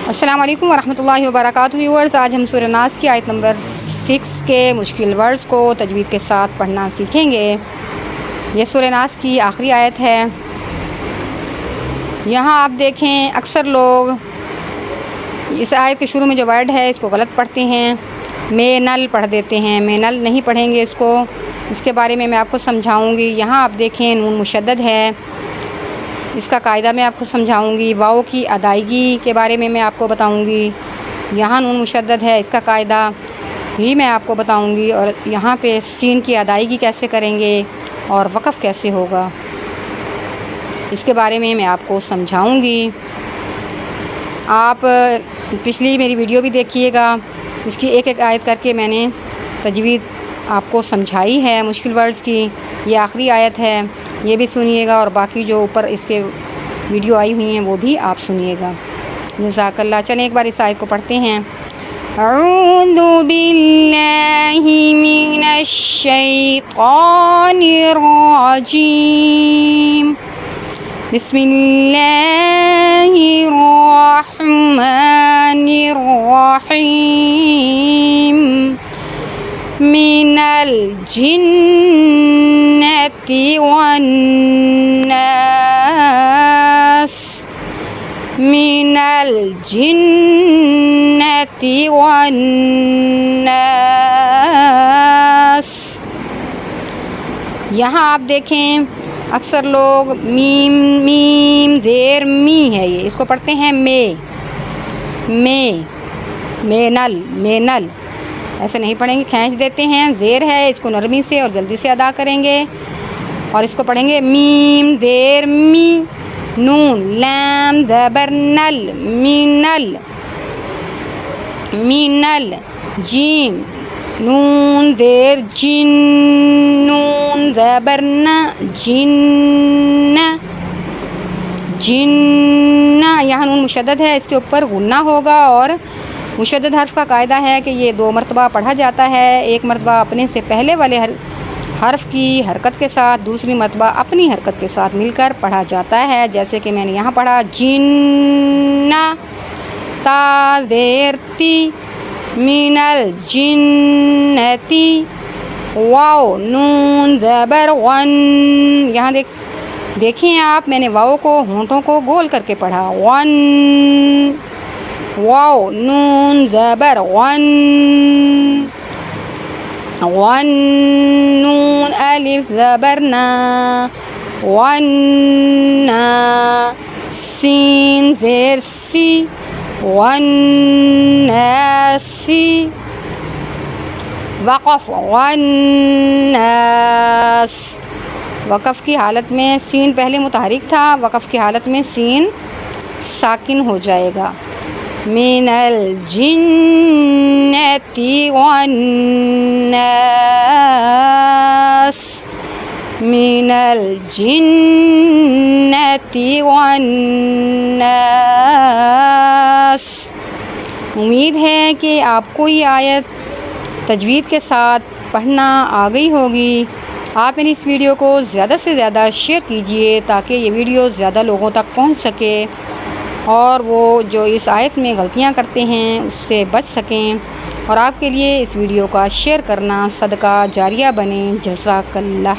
السلام علیکم ورحمۃ اللہ وبرکاتہ ویورز، آج ہم سورہ ناس کی آیت نمبر 6 کے مشکل ورڈز کو تجوید کے ساتھ پڑھنا سیکھیں گے۔ یہ سورہ ناس کی آخری آیت ہے۔ یہاں آپ دیکھیں اکثر لوگ اس آیت کے شروع میں جو ورڈ ہے اس کو غلط پڑھتے ہیں، میں نل پڑھ دیتے ہیں۔ میں نل نہیں پڑھیں گے اس کو، اس کے بارے میں آپ کو سمجھاؤں گی۔ یہاں آپ دیکھیں نون مشدد ہے، اس کا قاعدہ میں آپ کو سمجھاؤں گی۔ واؤ کی ادائیگی کے بارے میں آپ کو بتاؤں گی۔ یہاں نون مشدد ہے، اس کا قاعدہ بھی میں آپ کو بتاؤں گی، اور یہاں پہ سین کی ادائیگی کیسے کریں گے اور وقف کیسے ہوگا اس کے بارے میں آپ کو سمجھاؤں گی۔ آپ پچھلی میری ویڈیو بھی دیکھیے گا، اس کی ایک ایک آیت کر کے میں نے تجوید آپ کو سمجھائی ہے مشکل ورڈز کی۔ یہ آخری آیت ہے، یہ بھی سنیے گا، اور باقی جو اوپر اس کے ویڈیو آئی ہوئی ہیں وہ بھی آپ سنیے گا۔ جزاک اللہ۔ چلیں ایک بار اس آیت کو پڑھتے ہیں۔ اعوذ باللہ من الشیطان الرجیم، بسم اللہ الرحمن الرحیم، من الجنة والناس، من الجنة والناس۔ یہاں آپ دیکھیں اکثر لوگ میم زیر می ہے، یہ اس کو پڑھتے ہیں میں نل ایسے نہیں پڑھیں گے، کھینچ دیتے ہیں۔ زیر ہے، اس کو نرمی سے اور جلدی سے ادا کریں گے، اور اس کو پڑھیں گے میم زیر می، نون لام زبر نل، مینل، جیم نون زیر جن، نون زبر ن، جن۔ یہاں نون مشدد ہے، اس کے اوپر غنہ ہوگا، اور مشدد حرف کا قاعدہ ہے کہ یہ 2 مرتبہ پڑھا جاتا ہے۔ ایک مرتبہ اپنے سے پہلے والے حرف کی حرکت کے ساتھ، دوسری مرتبہ اپنی حرکت کے ساتھ مل کر پڑھا جاتا ہے، جیسے کہ میں نے یہاں پڑھا جنہ، تا زیر تی، من الجنتی، واو نون زبر ون۔ یہاں دیکھیں آپ، میں نے واو کو ہونٹوں کو گول کر کے پڑھا، ون، واو نون زبر ون، ون، نون الف زبر نا، ون، سین زیر سی، ون، سی، وقف، ون، وقف کی حالت میں سین پہلے متحرک تھا، وقف کی حالت میں سین ساکن ہو جائے گا۔ من الجنة والناس، من الجنة والناس۔ امید ہے کہ آپ کو یہ آیت تجوید کے ساتھ پڑھنا آ گئی ہوگی۔ آپ میری اس ویڈیو کو زیادہ سے زیادہ شیئر کیجئے تاکہ یہ ویڈیو زیادہ لوگوں تک پہنچ سکے، اور وہ جو اس آیت میں غلطیاں کرتے ہیں اس سے بچ سکیں، اور آپ کے لیے اس ویڈیو کا شیئر کرنا صدقہ جاریہ بنے۔ جزاک اللہ۔